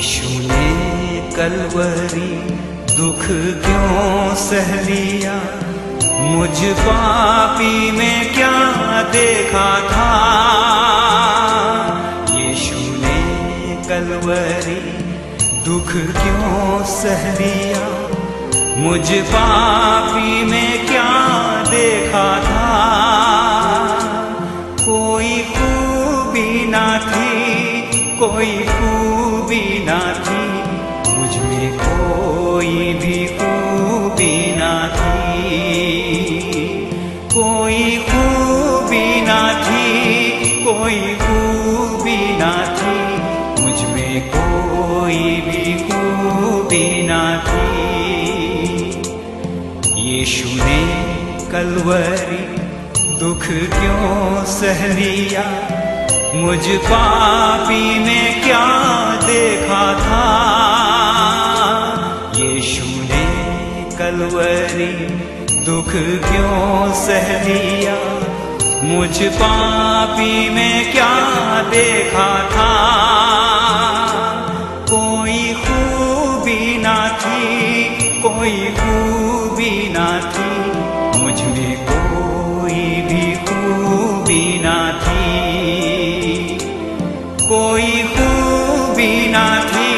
यीशु ने कलवरी दुख क्यों सह लिया, मुझ पापी में क्या देखा था। यीशु ने कलवरी दुख क्यों सह लिया, मुझ पापी में क्या देखा था। कोई खूबी ना थी, कोई खूबी ना थी, मुझ में कोई भी खूबी ना थी। कोई खूबी ना थी, कोई खूबी ना थी, मुझ में कोई भी खूबी ना थी। यीशु ने कलवरी दुख क्यों सह लिया, मुझ पापी में क्या देखा था। यीशु ने कलवरी दुख क्यों सह लिया, मुझ पापी में क्या देखा था। कोई खूबी ना थी, कोई खूबी ना थी, मुझ में कोई भी खूबी ना थी। कोई खूबी ना थी,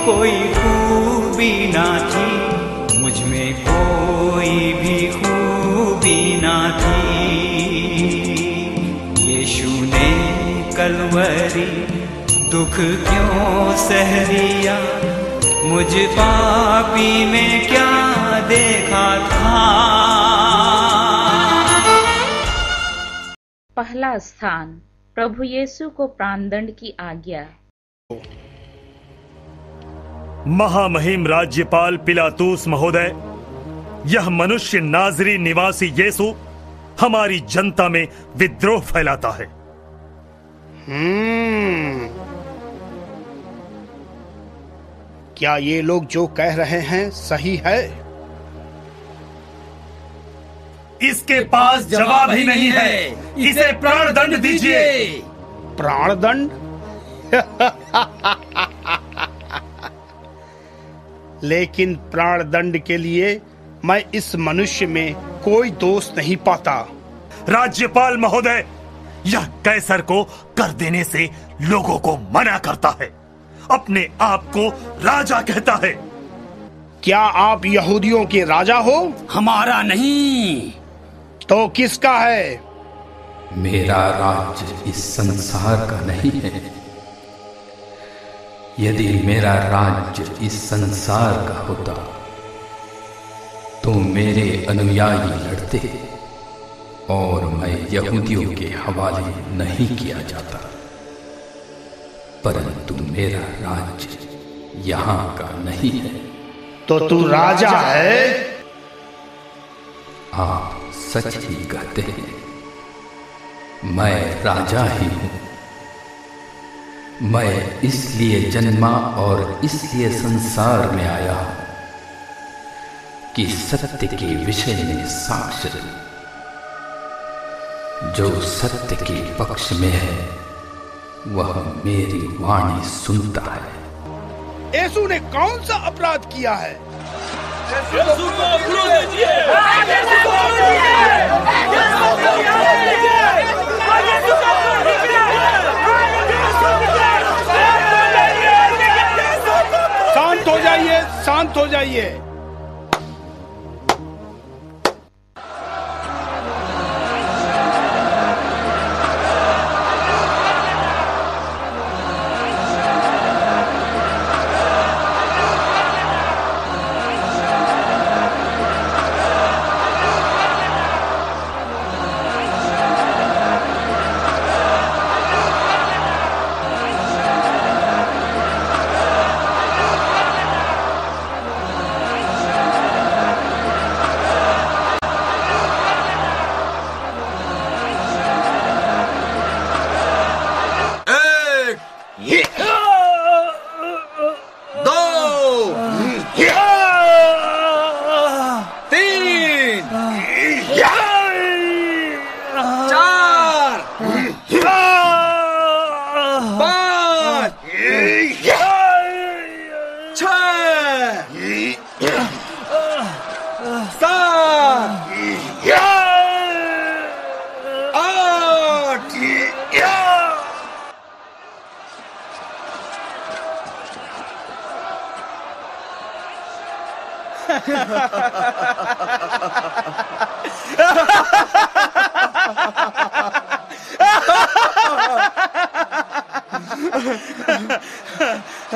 कोई खूबी ना थी, मुझ में कोई भी खूबी ना थी। यीशु ने कलवरी दुख क्यों सह लिया, मुझ पापी में क्या देखा था। पहला स्थान, प्रभु यीशु को प्राणदंड की आज्ञा। महामहिम राज्यपाल पिलातुस महोदय, यह मनुष्य नाजरी निवासी यीशु हमारी जनता में विद्रोह फैलाता है। क्या ये लोग जो कह रहे हैं सही है? इसके पास जवाब ही नहीं है, इसे प्राणदंड दीजिए। प्राणदंड? लेकिन प्राणदंड के लिए मैं इस मनुष्य में कोई दोष नहीं पाता। राज्यपाल महोदय, यह कैसर को कर देने से लोगों को मना करता है, अपने आप को राजा कहता है। क्या आप यहूदियों के राजा हो? हमारा नहीं। तो किसका है? मेरा राज्य इस संसार का नहीं है। यदि मेरा राज्य इस संसार का होता तो मेरे अनुयायी लड़ते और मैं यहूदियों के हवाले नहीं किया जाता, परंतु मेरा राज्य यहाँ का नहीं है। तो तू राजा है? आप सच ही कहते हैं, मैं राजा ही हूं। मैं इसलिए जन्मा और इसलिए संसार में आया हूं कि सत्य के विषय में साक्ष्य दूं। जो सत्य के पक्ष में है वह मेरी वाणी सुनता है। यीशु ने कौन सा अपराध किया है? यीशु को क्रूस दीजिए। यीशु को क्रूस दीजिए। यीशु को क्रूस दीजिए। यीशु को क्रूस दीजिए। शांत हो जाइए, शांत हो जाइए।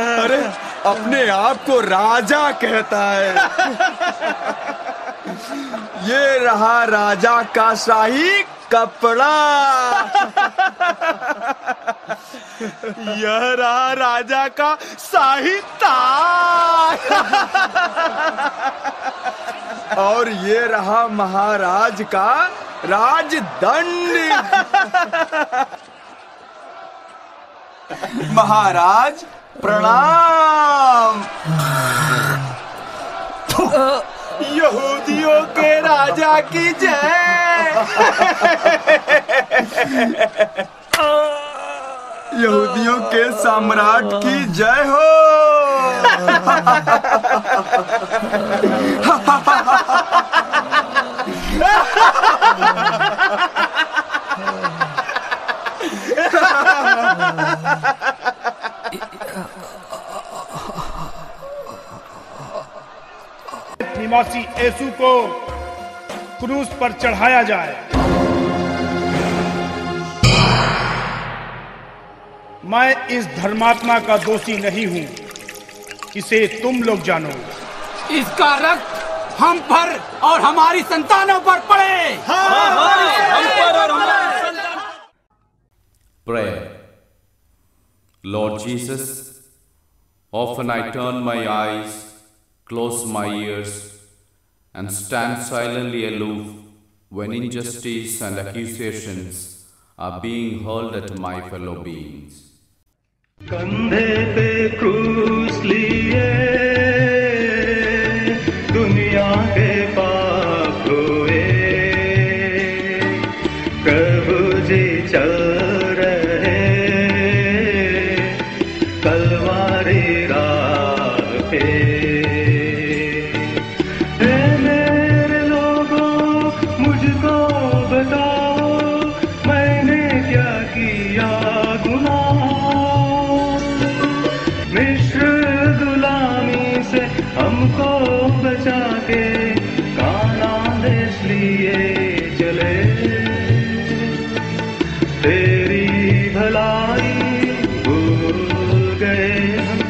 अरे अपने आप को राजा कहता है। ये रहा राजा का शाही कपड़ा। यह रहा राजा का शाही ताज। और ये रहा महाराज का राजदंड। महाराज प्रणाम। यहूदियों के राजा की जय। यहूदियों के सम्राट की जय हो। निवासी यीशु को क्रूस पर चढ़ाया जाए। मैं इस धर्मात्मा का दोषी नहीं हूं, इसे तुम लोग जानो। इसका रक्त हम पर और हमारी संतानों पर पड़े। Prayer. Lord Jesus, often I turn my eyes, close my ears, and stand silently aloof when injustice and accusations are being hurled at my fellow beings. कंधे पे क्रूस लिए दुनिया के पाप ढोए, प्रभु जी चल रहे कलवारी राह पे। हे मेरे लोगों मुझको बताओ, मैंने क्या किया गुनाह, मिस्र गुलामी से हमको बचा के कानान देश लिए चले। तेरी भलाई भूल गए हम,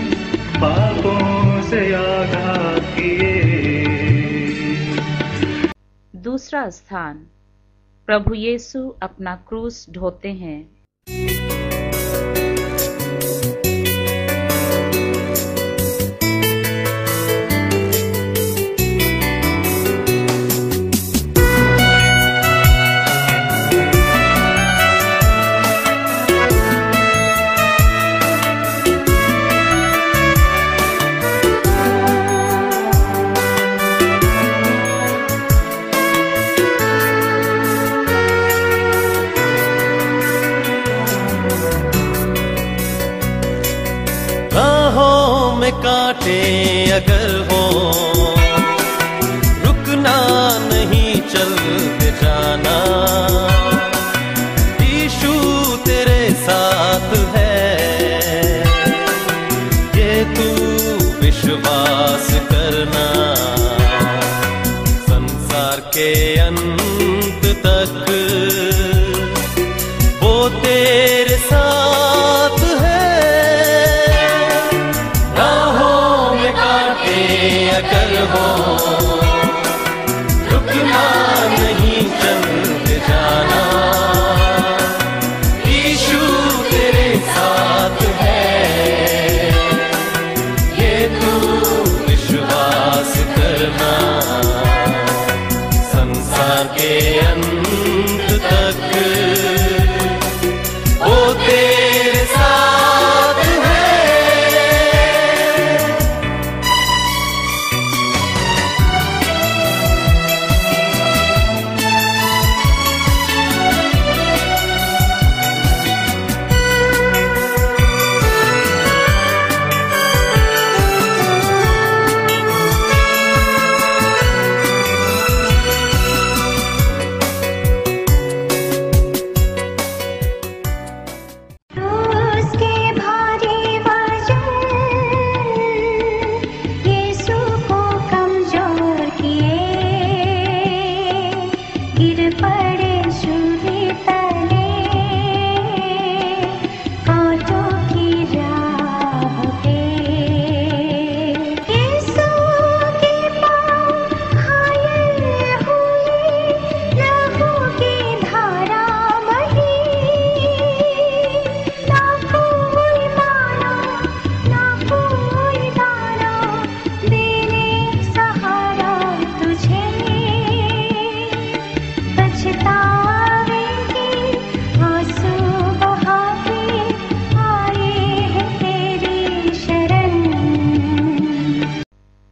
पापों से आघात किए। दूसरा स्थान, प्रभु यीशु अपना क्रूस ढोते हैं। कांटे अगर हो रुकना नहीं, चलते जाना। यीशु तेरे साथ है, ये तू विश्वास करना। संसार के अंत तक वो तेरे साथ है। अगर हो रुकना नहीं, चलते जाना। यीशु तेरे साथ है, ये तू विश्वास करना। संसार के अंत तक वो तेरे साथ है।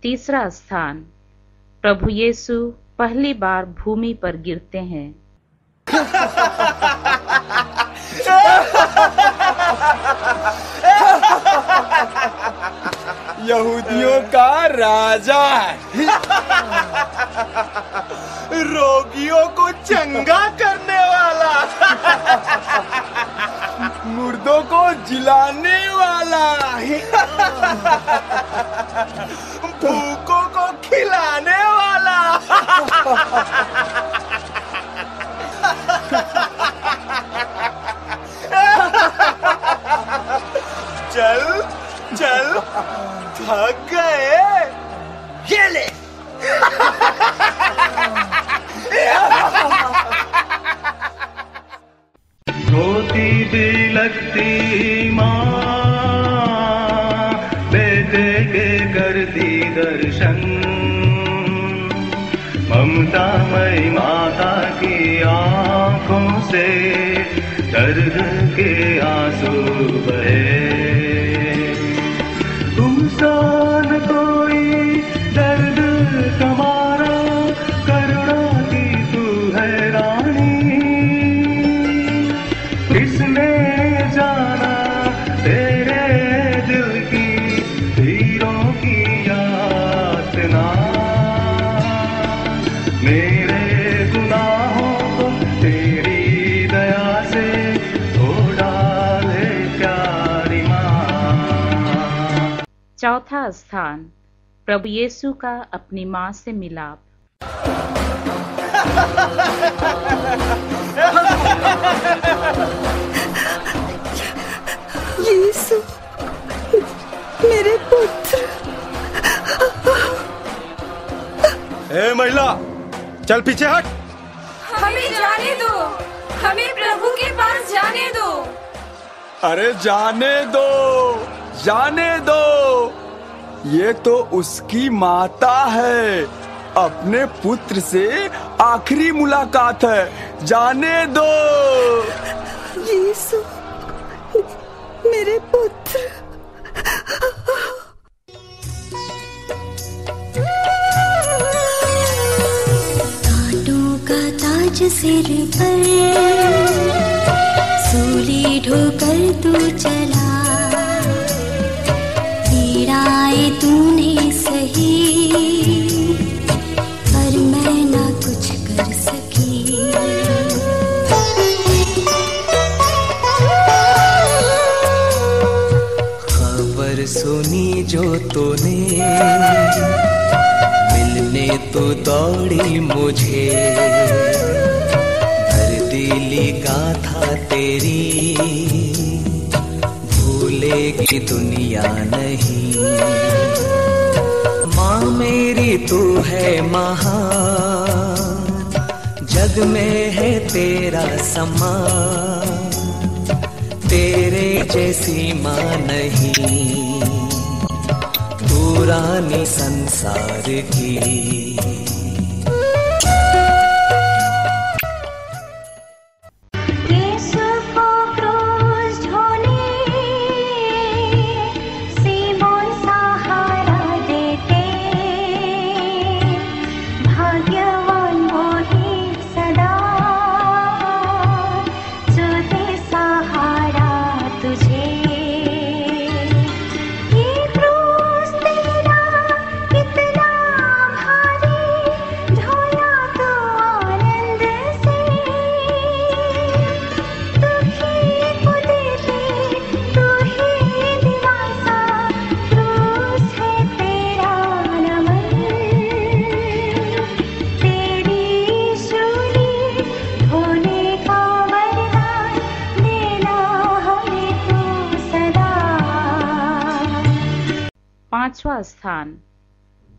तीसरा स्थान, प्रभु यीशु पहली बार भूमि पर गिरते हैं। यहूदियों का राजा, रोगियों को चंगा करने वाला, मुर्दों को जिलाने वाला, भूखों को खिलाने वाला। चल चल, थक गए, ये ले। रोती बिलखती माँ बेटे के करती दर्शन, ममतामयी माता की आंखों से दर्द के आंसू बहे। तुमसा न कोई दर्द तुम्हारा, करुणा की तू है रानी। किसने जाना तेरे दिल की तीरों की यातना, मेरे गुनाहों को तेरी दया से धो डाले प्यारी माँ। चौथा स्थान, प्रभु यीशु का अपनी माँ से मिलाप। यीशु, मेरे पुत्र। ए महिला, चल पीछे हट। हमें जाने दो, हमें प्रभु के पास जाने दो। अरे जाने दो, जाने दो, ये तो उसकी माता है। अपने पुत्र से आखिरी मुलाकात है, जाने दो। यीशु, मेरे पुत्र। कांटों का ताज सिर पर, सूली ढोकर तू चला, पीड़ाएं तूने सही, पर मैं ना कुछ कर सकी। खबर सुनी जो तूने, मिलने तो दौड़ी मुझे, दिली गाथा तेरी भूलेगी दुनिया नहीं। माँ मेरी तू है महान, जग में है तेरा समान, तेरे जैसी माँ नहीं, तू रानी संसार की। पांचवा स्थान,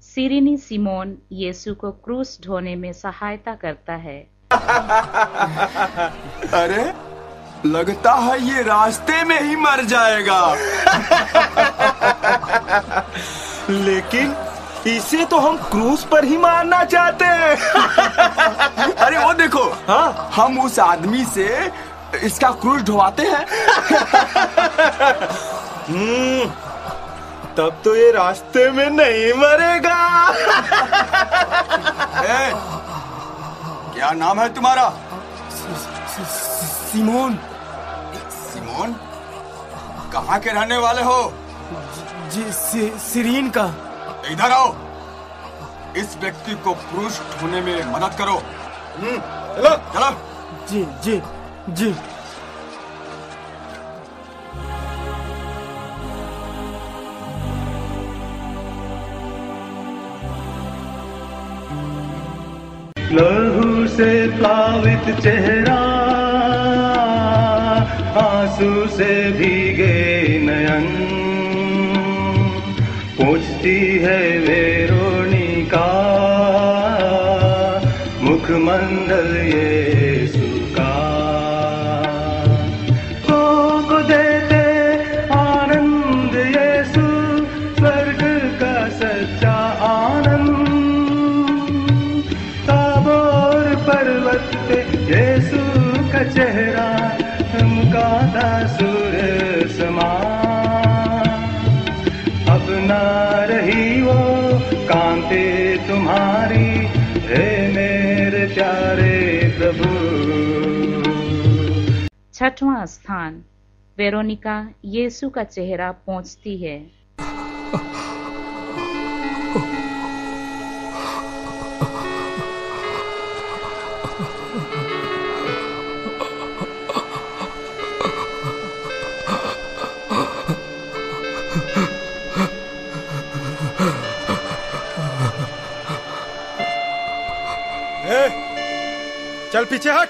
सिरिनी सिमोन यीशु को क्रूस ढोने में सहायता करता है। अरे लगता है ये रास्ते में ही मर जाएगा। लेकिन इसे तो हम क्रूस पर ही मारना चाहते हैं। अरे वो देखो, हाँ, हम उस आदमी से इसका क्रूस ढोवाते हैं। तब तो ये रास्ते में नहीं मरेगा। क्या नाम है तुम्हारा? सिमोन। सिमोन? कहाँ के रहने वाले हो? जी सिरीन का। इधर आओ, इस व्यक्ति को क्रूस ढोने में मदद करो। चलो चलो। जी जी जी। लहू से प्लावित चेहरा, आंसू से भीगे नयन, पूछती है वेरोनिका, मुखमंडल यीशु का। को देते आनंद यीशु, स्वर्ग का सच्चा आनंद। ताबोर पर्वत पे यीशु का चेहरा चमकाता सूर्य समान। अब ना रही वो कांति तुम्हारी, हे मेरे प्यारे प्रभु। छठवां स्थान, वेरोनिका यीशु का चेहरा पहुंचती है। चल पीछे हट।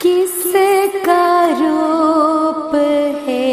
किसका रूप है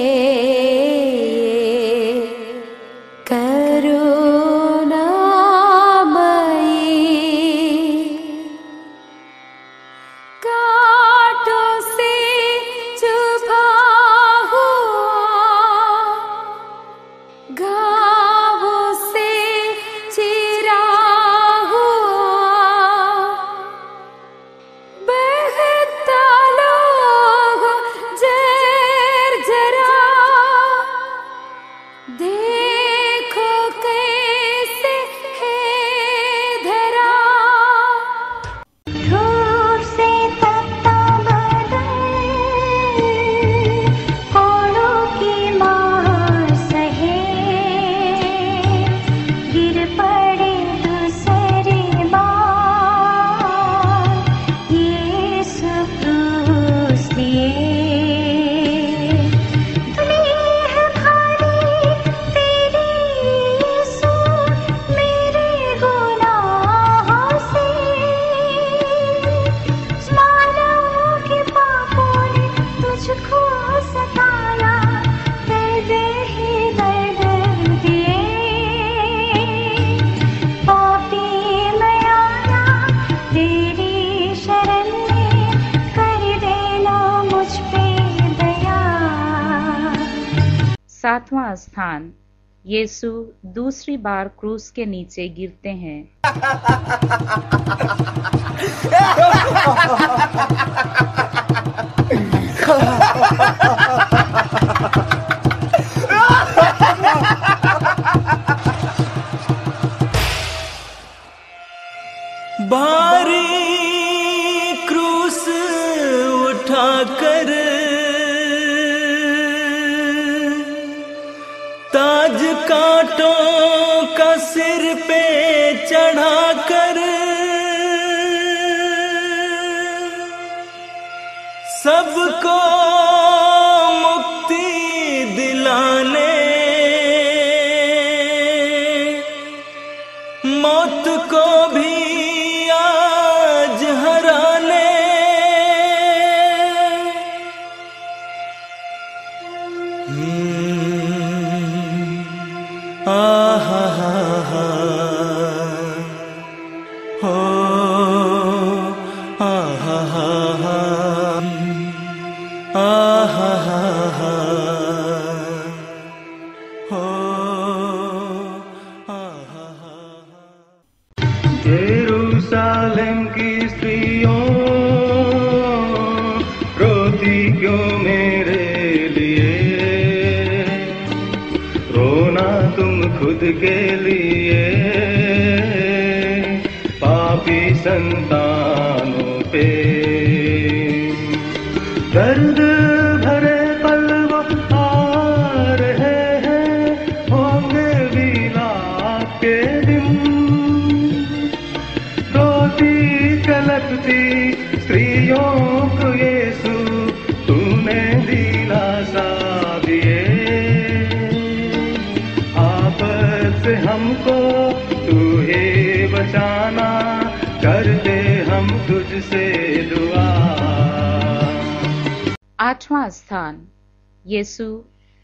सातवां स्थान, यीशु दूसरी बार क्रूस के नीचे गिरते हैं। भारी क्रूस उठाकर ताज कांटों का सिर पे चढ़ाकर सबको मुक्ति दिलाने मौत को भी आज हराने हो यरूशलेम की स्त्रियों रोती क्यों मेरे लिए, रोना तुम खुद के लिए, पापी संतानों पे। दर्द भरे पल वो आ रहे हैं, होंगे विलाप के दिन। रोती कलपती स्त्रियों को यीशु तूने दिलासा दिए। आफत से हमको तू ही बचाना, करते हम तुझसे दुआ। 8वां स्थान, यीशु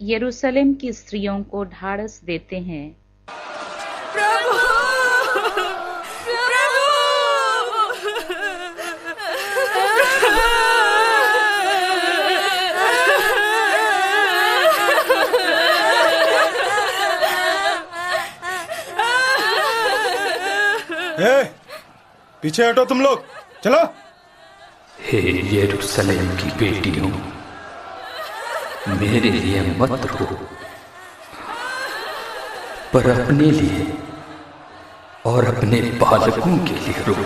यरूशलेम की स्त्रियों को ढाढ़स देते हैं। प्रभु, प्रभु, पीछे हटो तुम लोग, चलो। हे यरूशलेम की बेटियों, मेरे लिए मत रो, पर अपने लिए और अपने बालकों के लिए रो,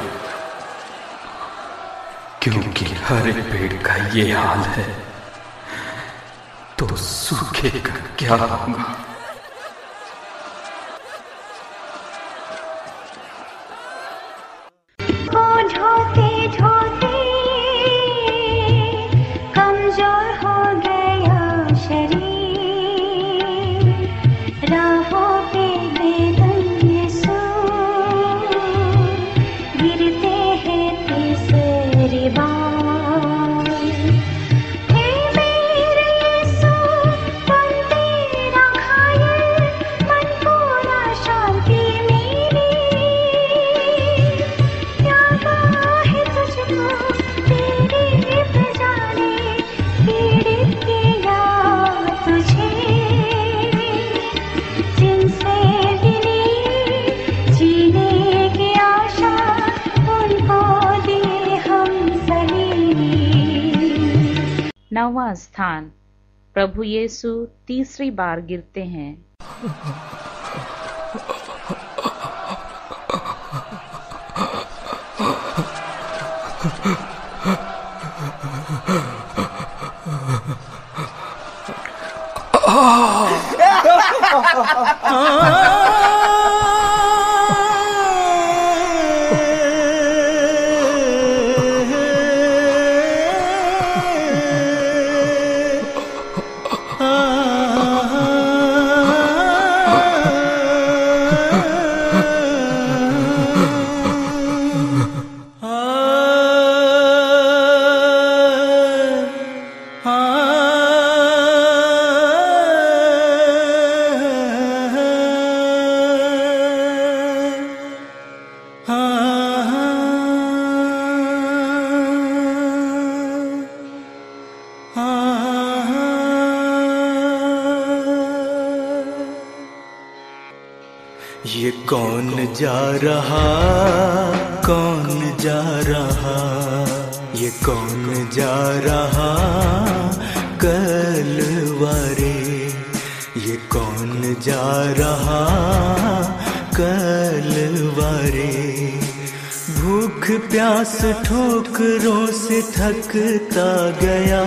क्योंकि हर पेड़ का ये हाल है तो सूखे का क्या होगा। नौवां स्थान, प्रभु यीशु तीसरी बार गिरते हैं। ये कौन जा रहा, कौन जा रहा, ये कौन जा रहा कलवरे, ये कौन जा रहा कलवरे। भूख प्यास ठोकरों से थकता गया,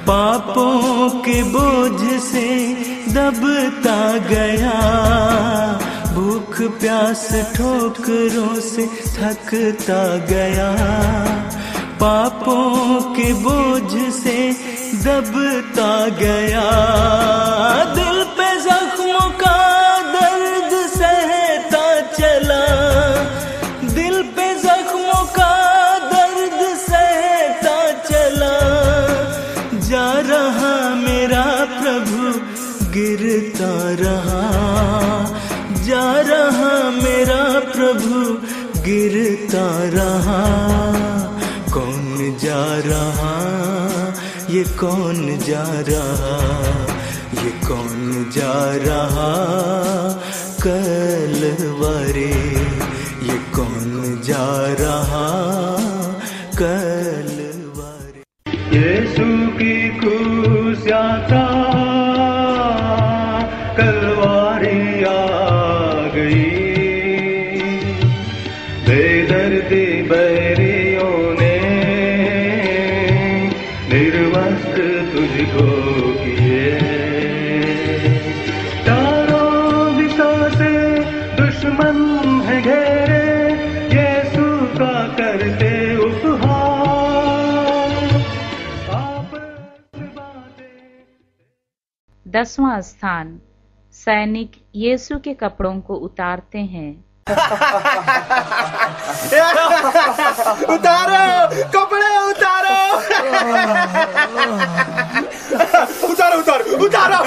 पापों के बोझ से दबता गया। भूख प्यास ठोकरों से थकता गया, पापों के बोझ से दबता गया। दिल पे जख्मों का दर्द सहता चला, दिल पे जख्मों का दर्द सहता चला। जा रहा मेरा प्रभु गिरता रहा, जा रहा मेरा प्रभु गिरता रहा। कौन जा रहा, ये कौन जा रहा, ये कौन जा रहा कलवरे, ये जा रहा कलवारी। यीशु की क्रूस यात्रा कलवारी आ गई, बेदर्दी बैरियों ने निर्वस्त्र तुझको किए, चारों दिशा से दुश्मन है घेरे, यीशु का करते उपहार। 10वां स्थान, सैनिक यीशु के कपड़ों को उतारते हैं। उतारो कपड़े, उतारो उतारो उतारो उतारो।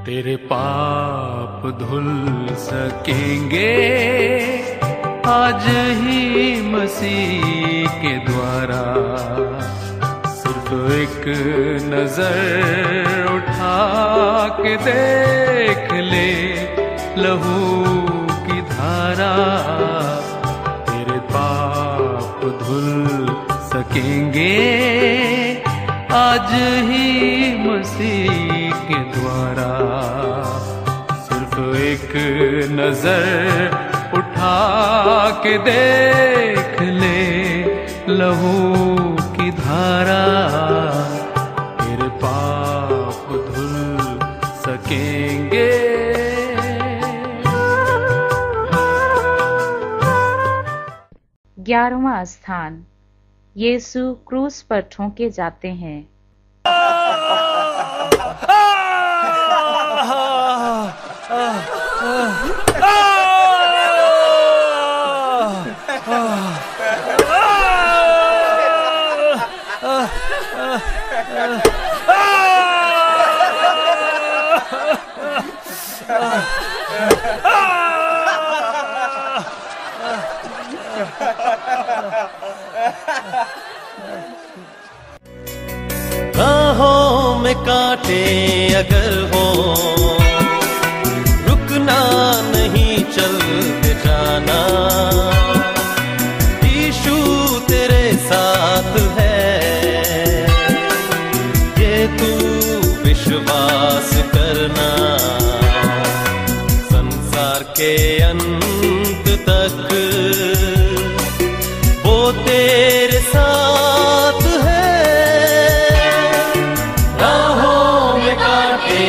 तेरे पाप धुल सकेंगे आज ही मसीह के द्वारा। सिर्फ एक नजर उठा के देख ले लहू की धारा। तेरे पाप धुल सकेंगे आज ही मसीह के द्वारा। सिर्फ एक नजर उठा के देख ले लहू की धारा। तेरे पाप धुल सकेंगे। 11वां स्थान, यीशु क्रूस पर ठोंके जाते हैं। राहों में कांटे अगर हो, रुकना नहीं चलते जाना। यीशु तेरे साथ है, ये तू विश्वास करना। संसार के अंत तक वो तेरे साथ है। राहों में कांटे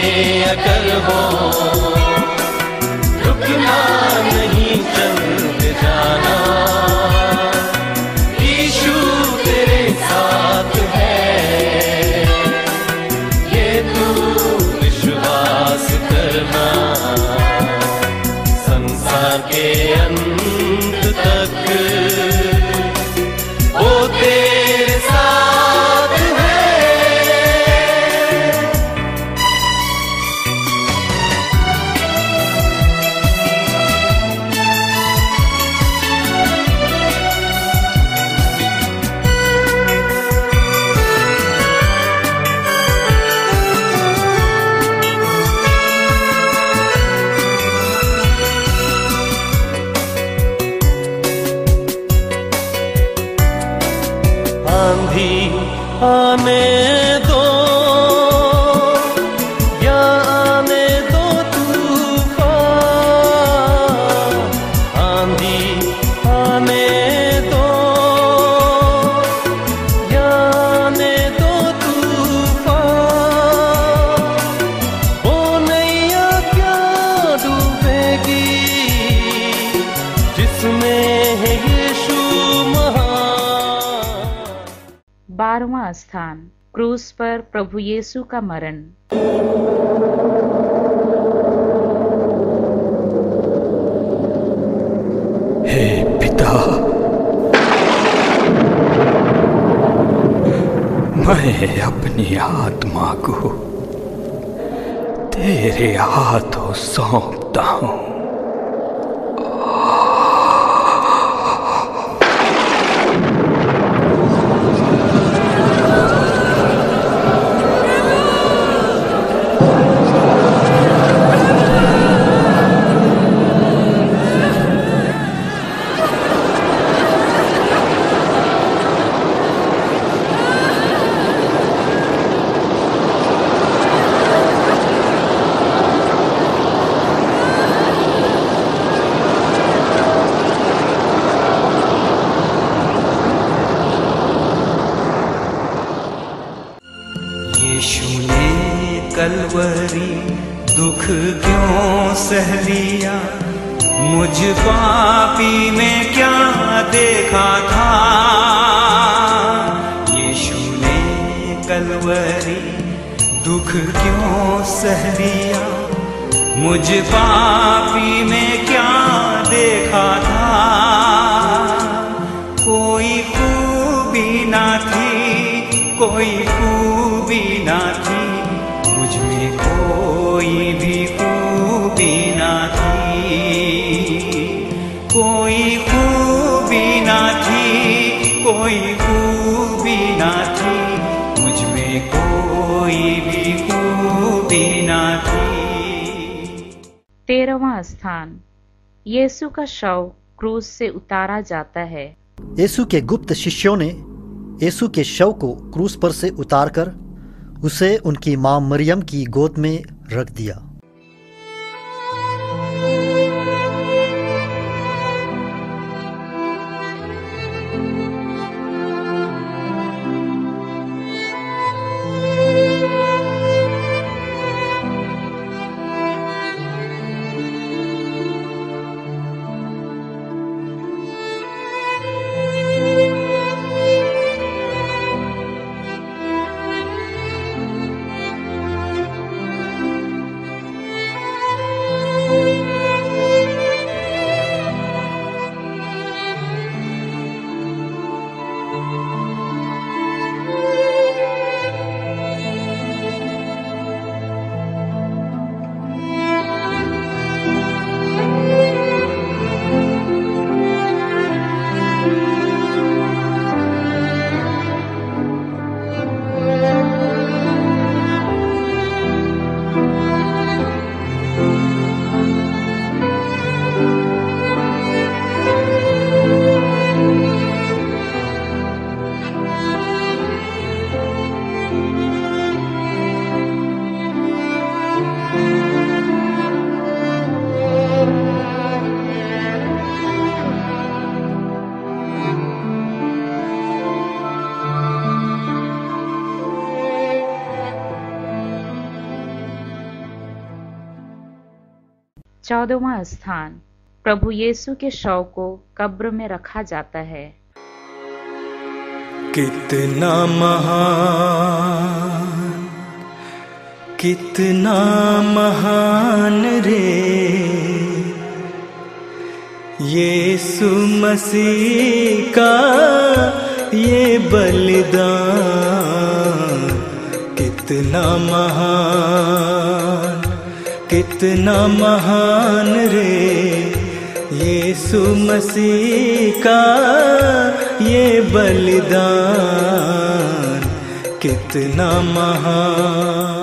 अगर हो, रुकना नहीं चलते जाना। यीशु तेरे साथ है, ये तू विश्वास करना। संसार के अंत तक वो तेरे साथ है। आंधी आने दो या आने दो तूफान। आंधी आने दो या आने दो तूफान। वो नैया क्या डूबेगी जिसमें है यीशु महान। 12वां स्थान, क्रूस पर प्रभु यीशु का मरण। हे पिता, मैं अपनी आत्मा को तेरे हाथों सौंपता हूँ। कलवरी दुख क्यों सह लिया, मुझ पापी में क्या देखा था। यीशु ने कलवरी दुख क्यों सह लिया, मुझ पापी में क्या देखा था। कोई खूबी ना थी, कोई खूबी ना थी, मुझ में कोई भी खूबी ना थी। कोई खूबी ना थी, कोई खूबी ना थी, मुझ में कोई भी खूबी ना थी। 13वां स्थान, यीशु का शव क्रूस से उतारा जाता है। यीशु के गुप्त शिष्यों ने यीशु के शव को क्रूस पर से उतारकर उसे उनकी मां मरियम की गोद में रख दिया। चौदहवां स्थान, प्रभु यीशु के शव को कब्र में रखा जाता है। कितना महान, कितना महान रे यीशु मसीह का ये बलिदान। कितना महान, कितना महान रे यीशु मसीह का ये बलिदान। कितना महान।